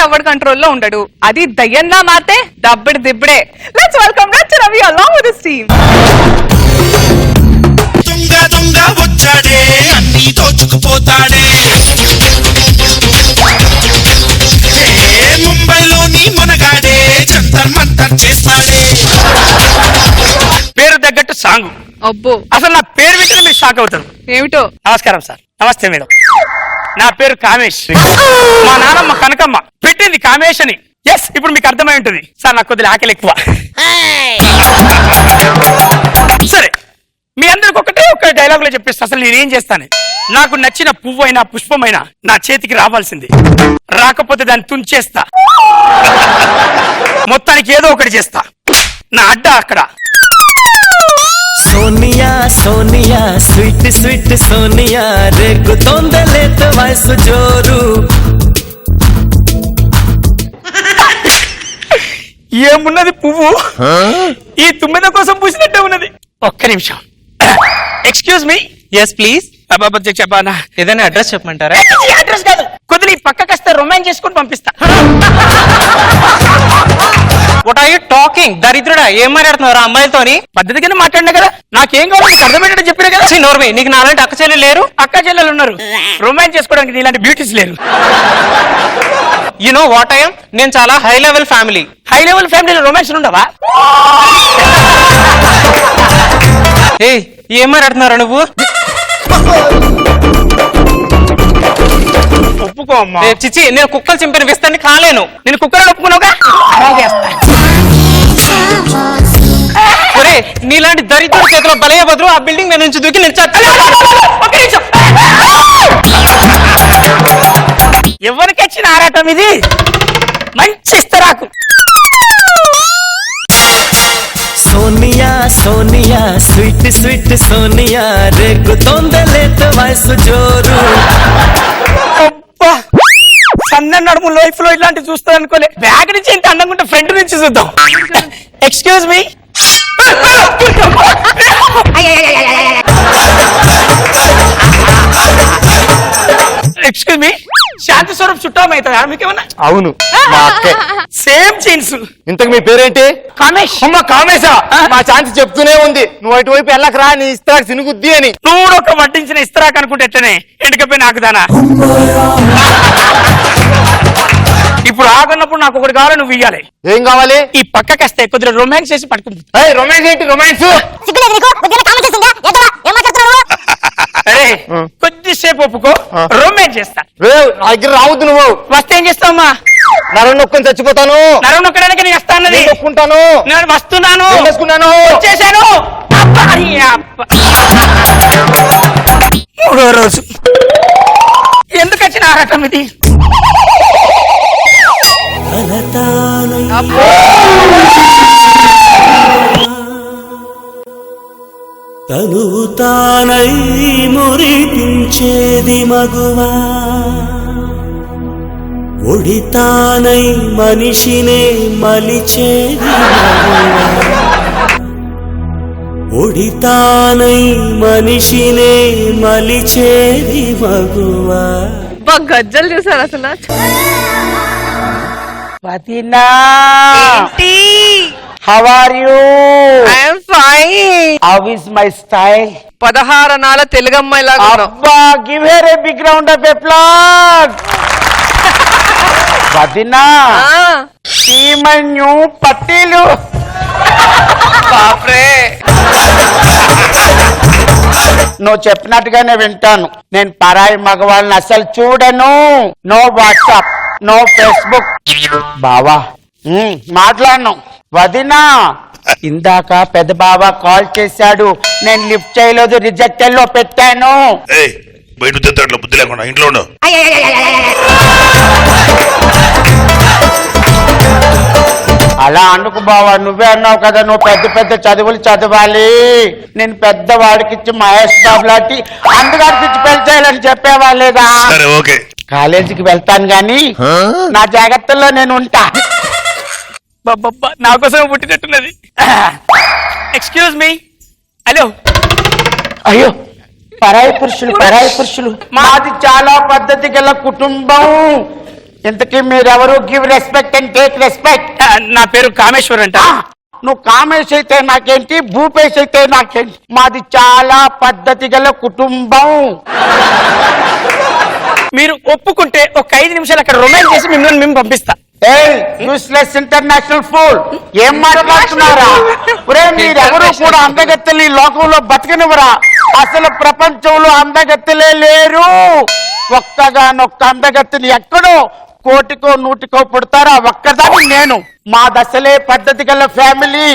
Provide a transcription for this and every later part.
ఎవరి కంట్రోల్లో ఉండడు. అది దయ్యంగా మారితే దబ్బడి దిబ్బడే. Let's welcome Ravi along with his team. దొంగ వచ్చాడే అన్ని దోచుకుపోతాడే. ముంబైలోని మనగాడే జంతర్ మంతర్ చేస్తాడే. పేరు తగ్గట్టు సాంగ్. అబ్బో, అసలు నా పేరు వింటే మీరు షాక్ అవుతారు. ఏమిటో? నమస్కారం సార్. నమస్తే మేడం. నా పేరు కామేష్. మా నాన్నమ్మ కనకమ్మ పెట్టింది కామేష్ అని. ఎస్, ఇప్పుడు మీకు అర్థమై ఉంటుంది సార్. నాకు కొద్దిగా ఆకలి ఎక్కువ. సరే, మీ అందరికి ఒక డైలాగ్ లో చెప్పేస్తా. అసలు నేనేం చేస్తాను? నాకు నచ్చిన పువ్వు అయినా పుష్పమైనా నా చేతికి రావాల్సింది. రాకపోతే దాన్ని తుంచేస్తా. మొత్తానికి ఏదో ఒకటి చేస్తా. నా అడ్డ అక్కడ. సోనియా సోనియా స్వీట్ స్వీట్ సోనియా రేగుతోందలేత వయసు జోరు. ఏమున్నది పువ్వు? ఈ తుమ్మెద కోసం పూసినట్టే ఉన్నది. ఒక్క నిమిషం. Excuse me. Yes please. చెప్పానా? ఏదైనా అడ్రస్ చెప్పమంటారా? అడ్రస్ కాదు, కొద్దిగా ఈ పక్కకి వస్తే రొమాన్స్ చేసుకుని పంపిస్తా. What are you talking? దరిద్రుడా, ఏం మాట్లాడుతున్నారు అమ్మాయిలతోని? పద్ధతిగానే మాట్లాడినా కదా. నాకేం కావాలి అర్థమయ్యేటట్టు చెప్పినా కదా. నోర్మి, నీకు నాలాంటి అక్క చెల్లెలు లేరు? అక్క చెల్లెలు ఉన్నారు. రొమాన్స్ చేసుకోవడానికి ఇలాంటి బ్యూటీస్ లేరు. You know what I'm? నేను చాలా high level family. High level ఫ్యామిలీలో రొమాన్స్ ఉండవా? ఏం మాట్లాడుతున్నారా నువ్వు? ఒప్పుకో అమ్మా. చిచి, నేను కుక్కలు చింపిన విస్తాన్ని కాలేను. నేను కుక్కలను ఒప్పుకున్నావుగా, అలాగే చేస్తా. ఒరే, నీలాంటి దరిద్రుడి చేతిలో బలయ్య బదులు ఆ బిల్డింగ్ మీద నుంచి దూకి నేను ఎవరికి వచ్చిన ఆరాటం ఇది? మంచి ఇస్తరాకు. సోనియా సోనియా స్వీట్ స్వీట్ సోనియా రేగుతోందలేత వయసు జోరు. సన్న నడుము లైఫ్ లో ఇలాంటి చూస్తా అనుకోలే. బ్యాగ్ నుంచి ఇంత అందంగా ఉంటే ఫ్రంట్ నుంచి చూద్దాం. Excuse me. Excuse me. Shanti Swaroop చుట్టాం అవుతుందా మీకేమన్నా? అవును, మా అక్కే. Same genes. ఇంతకు మీ పేరేంటి? కామేష్. అమ్మ కామేశా, మా ఛాన్స్ చెప్తూనే ఉంది నువ్వు అటువైపు వెళ్ళక రా, నీ ఇస్తా సినుగుద్ది అని. నువ్వు ఒక వడ్డించిన ఇస్తరాకు అనుకుంటే ఎట్టనే ఎండుకపోయి నాకు దానా. ఇప్పుడు ఆగన్నప్పుడు నాకు ఒకటి కావాలి, నువ్వు ఇయ్యాలి. ఏం కావాలి? ఈ పక్కకి వస్తే కొద్దిగా రొమాన్స్ చేసి పట్టుకుంది. రొమాన్స్ ఏంటి? రొమాన్స్ అరే కొద్దిసేపు ఒప్పుకో, రొమాన్స్ చేస్తా. నా దగ్గర రావద్దు. నువ్వు వస్తే ఏం చేస్తావమ్మా? నరం నొక్కని చచ్చిపోతాను. నరం నొక్కడానికి నేను వస్తానది. నొక్కుంటాను. నేను వస్తున్నాను. చేసుకున్నాను. చేశాను. మూడో రోజు. ఎందుకు వచ్చిన ఆరాటం ఇది? తనువు తానై మురిపించేది మగువా, ఒడితానై మనిషినే మలిచేది మగువా, ఒడితానై మనిషినే మలిచేది మగువా. గజ్జలు చూసారు అసలు. వదినా, how are you? I am fine. How is my style? 16 అనాల తెలుగమ్మాయి లాగా. అబ్బా, give her a big round of applause. వదినా, see my new పట్టీలు. బాప్రే, నువ్వు చెప్పినట్టుగానే వింటాను. నేను పరాయి మగవాళ్ళని అసలు చూడను. No WhatsApp, no Facebook. బావా మాట్లాడను. వదినా, ఇందాక పెద్ద బాబా కాల్ చేశాడు, నేను లిఫ్ట్ చేయలేదు, రిజెక్టెడ్ లో పెట్టాను. బయట తింటాడు బుద్ధి లేకుండా ఇంట్లో ఉండవు. అలా అనుకు బావా, నువ్వే అన్నావు కదా నువ్వు పెద్ద పెద్ద చదువులు చదవాలి, నేను పెద్దవాడికి ఇచ్చి మహేష్ బాబు లాంటి అందుగారికి ఇచ్చి పెళ్లి చేయాలని చెప్పేవాళ్ళేదా? కాలేజీకి వెళ్తాను గాని నా జాగ్రత్తల్లో నేను ఉంటా. నా కోసం పుట్టినట్టున్నది. Excuse me. హలో. అయ్యో, పరాయి పురుషులు మాది చాలా పద్ధతి గల కుటుంబం. ఇంతకీ మీరెవరు? Give respect and take respect. నా పేరు కామేశ్వర్ అంట. నువ్వు కామేష్ అయితే నాకేంటి, భూపేష్ అయితే నాకేంటి? మాది చాలా పద్ధతి గల కుటుంబం. మీరు ఒప్పుకుంటే ఒక 5 నిమిషాలు అక్కడ రొమాన్స్ చేసి మిమ్మల్ని మేము పంపిస్తా. Useless international full. ఏం మాట్లాడుతున్నారా? మీరెవరు కూడా అందగత్తెలు ఈ లోకంలో బతకనివరా? అసలు ప్రపంచంలో అందగత్తెలే లేరు. ఒక్కగానొక్క అందగత్తెని ఎక్కడో 1,000,000 100,000 పుడతారా? ఒక్కదాన్ని నేను. మా దశలే పద్ధతి గల ఫ్యామిలీ.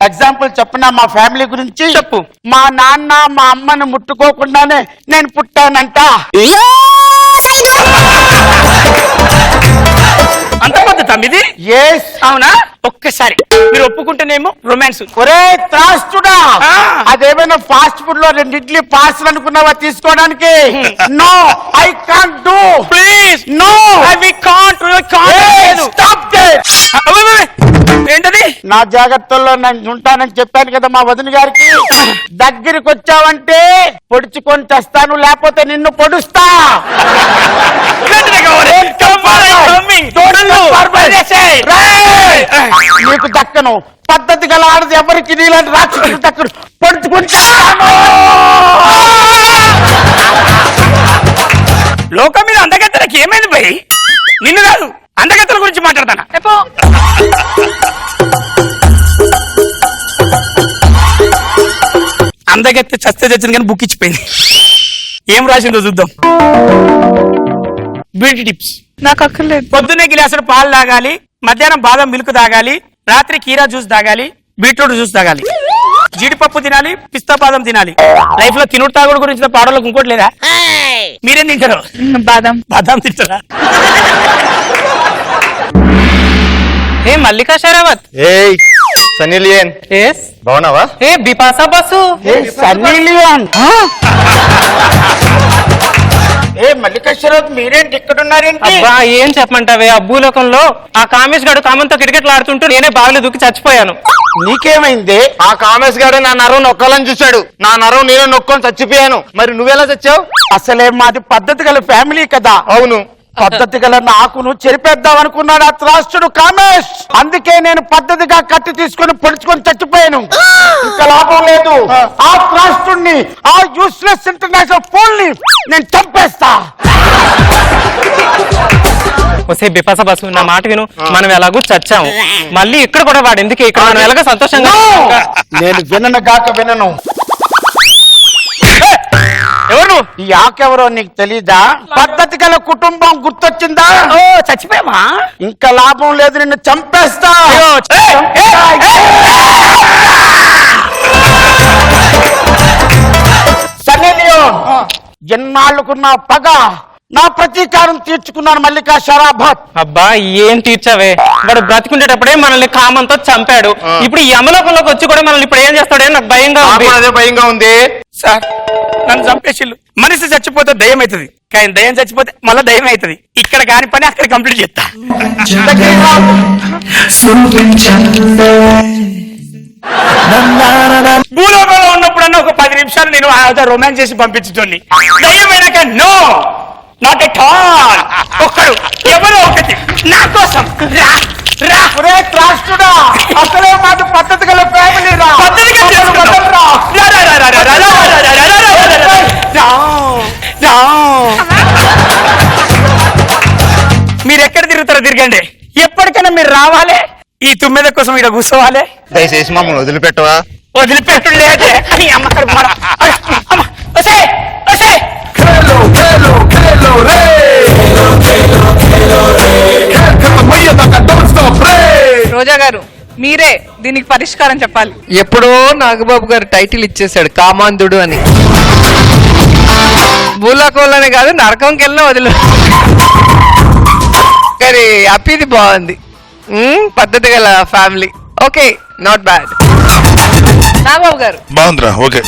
ఎగ్జాంపుల్ చెప్పనా మా ఫ్యామిలీ గురించి? చెప్పు. మా నాన్న మా అమ్మని ముట్టుకోకుండానే నేను పుట్టానంట. అంత పద్ధతి ఇది? ఎస్. అవునా? ఒక్కసారి మీరు ఒప్పుకుంటేనేమో రొమాన్స్. ఒరే త్రాస్తుడా, ఆ. అదేమైనా ఫాస్ట్ ఫుడ్ లో 2 ఇడ్లీ పార్సల్ అనుకున్నావా తీసుకోవడానికి? No, I can't do. Please no, we can't. Stop. ఏంటది? నా జాగ్రత్తల్లో నేను ఉంటానని చెప్పాను కదా మా వదిన గారికి. దగ్గరికి వచ్చావంటే పొడుచుకొని తెస్తాను, లేకపోతే నిన్ను పొడుస్తా. నీకు దక్కను. పద్ధతి గల ఆడది ఎవరికి నీలాంటి రాక్షసులు దక్కను. పొడుచుకుంటా. లోకం మీద అందగత్తెలకు ఏమైంది భయ్? నిన్ను కాదు, అందగత్తెల గురించి మాట్లాడతానా? అందగత్తె చస్తే తెచ్చింది కానీ బుక్ ఇచ్చిపోయింది. ఏం రాసిందో చూద్దాం. Beauty tips. నాకు అక్కర్లేదు. పొద్దున్నే గిలాసుడు పాలు తాగాలి, మధ్యాహ్నం బాదం మిల్క్ తాగాలి, రాత్రి కీరా జ్యూస్ తాగాలి, బీట్రూట్ జ్యూస్ తాగాలి, జీడిపప్పు తినాలి, పిస్తా బాదం తినాలి. లైఫ్ లో తినుడు తాగుడు గురించి పాడలకు ఇంకోటి లేదా? మీరేం తింటారు? బాదం తింటారా? ఏ మల్లికా షరావత్. ఏయ్ సన్నీ లియోన్, ఎస్. బాగున్నావా? ఏ బిపాసా బసు. సన్నీ లియోన్. మల్లికేశ్వరరావు మీరేంటి ఇక్కడ ఉన్నారేంటి? అబ్బా ఏం చెప్పమంటావే, ఆ భూలోకంలో ఆ కామేష్ గాడు కామంతో కిటకిటలు ఆడుతుంటూ నేనే బావిలో దూకి చచ్చిపోయాను. నీకేమైంది? ఆ కామేష్ గారు నా నరం నొక్కాలని చూశాడు. నా నరం నేను నొక్కొని చచ్చిపోయాను. మరి నువ్వెలా చచ్చావు? అసలే మాది పద్ధతి గల ఫ్యామిలీ కదా. అవును. పద్ధతి గల నాకును చెరిపేద్దాం అనుకున్నాడు ఆ త్రాస్తుడు కామేష్. అందుకే నేను పద్ధతిగా కత్తి తీసుకొని పొడుచుకొని చచ్చిపోయాను. ఇంకా లాభం లేదు. ఆ త్రాస్తుడిని, ఆ యూస్లెస్ ఇంటర్నేషనల్ ఫోన్ ని నేను చంపేస్తా. వస్తే బిపాసా బసు నా మాట విను. మనం ఎలాగూ చచ్చాము, మళ్ళీ ఇక్కడ కూడా వాడు ఎందుకు? ఇక్కడ మనం ఎలాగో సంతోషంగా. నేను వినను గాక వినను. ఎవరు? ఈ ఆకెవరో నీకు తెలీదా? పద్ధతి గల కుటుంబం గుర్తొచ్చిందా? ఓ చచ్చిపోయావా? ఇంకా లాభం లేదు, నిన్ను చంపేస్తా. సన్నీ లియోన్, ఎన్నాళ్ళకున్న పగ నా ప్రతీకారం తీర్చుకున్నాను మల్లికా షరాభత్. అబ్బా ఏం తీర్చావే, వాడు బ్రతికుండేటప్పుడే మనల్ని కామంతో చంపాడు. ఇప్పుడు ఈ యమలోకంలోకి వచ్చి కూడా మనల్ని ఇప్పుడు ఏం చేస్తాడే నాకు భయంగా ఉంది. అదే భయంగా ఉంది. సార్ నన్ను చంపేసిల్లు. మనిషి చచ్చిపోతే దయ్యం అవుతుంది, కానీ దయ్యం చచ్చిపోతే మళ్ళీ దయ్యం అవుతుంది. ఇక్కడ కాని పని అక్కడ కంప్లీట్ చేస్తా. భూలోకంలో ఉన్నప్పుడన్నా ఒక 10 నిమిషాలు నేను రొమాన్స్ చేసి పంపించుతోంది. దయ్యం అయినాక నో, నాట్ ఎట్ ఆల్. ఒక్కడు ఎవరో ఒకటి నా కోసం రా రా. ఒరే త్రాష్టుడా, అసలే మాది పద్ధతి గల ఫ్యామిలీ రా. పద్ధతిగా చేసుకుందాం. రా రా రా రా రా రా రా రా రా రా రా రా. మీరు ఎక్కడ తిరుగుతారో తిరగండి, ఎప్పటికైనా మీరు రావాలి. ఈ తుమ్మెద కోసం ఇక్కడ కూర్చోవాలి. దయచేసి మమ్మల్ని వదిలిపెట్టవా? వదిలిపెట్టు లేదే. రోజా గారు, మీరే దీనికి పరిష్కారం చెప్పాలి. ఎప్పుడో నాగబాబు గారు టైటిల్ ఇచ్చేసాడు కామాంధుడు అని. భూలోకంలోనే కాదు నరకంకి వెళ్ళినా వదిలే. కానీ అప్పిది బాగుంది. పద్ధతి గల family. Okay, not bad. Nagababu గారు బాగుందిరా. ఓకే.